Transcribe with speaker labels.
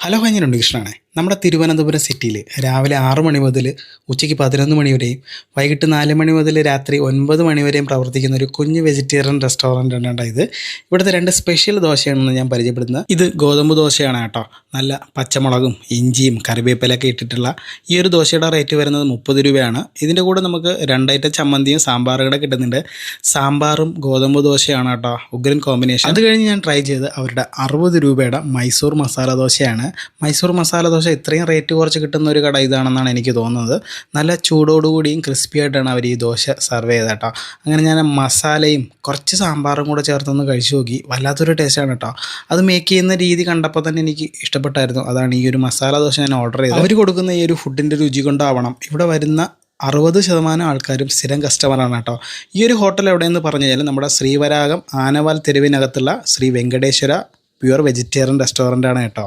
Speaker 1: Hello ഞാൻ ഉണ്ണികൃഷ്ണനാണ്. നമ്മുടെ തിരുവനന്തപുരം സിറ്റിയിൽ രാവിലെ 6 മണി മുതൽ ഉച്ചയ്ക്ക് 11 മണി വരെയും വൈകിട്ട് 4 മണി മുതൽ രാത്രി 9 മണി വരെയും പ്രവർത്തിക്കുന്ന ഒരു കുഞ്ഞ് വെജിറ്റേറിയൻ റെസ്റ്റോറൻ്റ് ആണ് ഇത്. ഇവിടുത്തെ 2 സ്പെഷ്യൽ ദോശയാണെന്ന് ഞാൻ പരിചയപ്പെടുന്നത്. ഇത് ഗോതമ്പ് ദോശയാണ് കേട്ടോ. നല്ല പച്ചമുളകും ഇഞ്ചിയും കറിവേപ്പിലൊക്കെ ഇട്ടിട്ടുള്ള ഈ ഒരു ദോശയുടെ റേറ്റ് വരുന്നത് 30 രൂപയാണ്. ഇതിൻ്റെ കൂടെ നമുക്ക് 2 ഐറ്റം ചമ്മന്തിയും സാമ്പാറും കൂടെ കിട്ടുന്നുണ്ട്. സാമ്പാറും ഗോതമ്പ് ദോശയാണ് കേട്ടോ, ഉഗ്രൻ കോമ്പിനേഷൻ. അത് കഴിഞ്ഞ് ഞാൻ ട്രൈ ചെയ്ത് അവരുടെ 60 രൂപയുടെ മൈസൂർ മസാല ദോശയാണ്. മൈസൂർ മസാല ദോശ ഇത്രയും റേറ്റ് കുറച്ച് കിട്ടുന്ന ഒരു കട ഇതാണെന്നാണ് എനിക്ക് തോന്നുന്നത്. നല്ല ചൂടോടുകൂടിയും ക്രിസ്പി ആയിട്ടാണ് അവർ ഈ ദോശ സർവ് ചെയ്തത് കേട്ടോ. അങ്ങനെ ഞാൻ മസാലയും കുറച്ച് സാമ്പാറും കൂടെ ചേർത്തൊന്ന് കഴിച്ചു നോക്കി. വല്ലാത്തൊരു ടേസ്റ്റാണ് കേട്ടോ. അത് മേക്ക് ചെയ്യുന്ന രീതി കണ്ടപ്പോൾ തന്നെ എനിക്ക് ഇഷ്ടപ്പെട്ടായിരുന്നു. അതാണ് ഈ ഒരു മസാല ദോശ ഞാൻ ഓർഡർ ചെയ്തത്. അവർ കൊടുക്കുന്ന ഈ ഒരു ഫുഡിൻ്റെ രുചി കൊണ്ടാവണം ഇവിടെ വരുന്ന 60% ആൾക്കാരും സ്ഥിരം കസ്റ്റമറാണ് കേട്ടോ. ഈ ഒരു ഹോട്ടൽ എവിടെയെന്ന് പറഞ്ഞു കഴിഞ്ഞാൽ നമ്മുടെ ശ്രീവരാഗം ആനവാൽ തെരുവിനകത്തുള്ള Sri Venkateswara pure vegetarian restaurant ആണ് കേട്ടോ.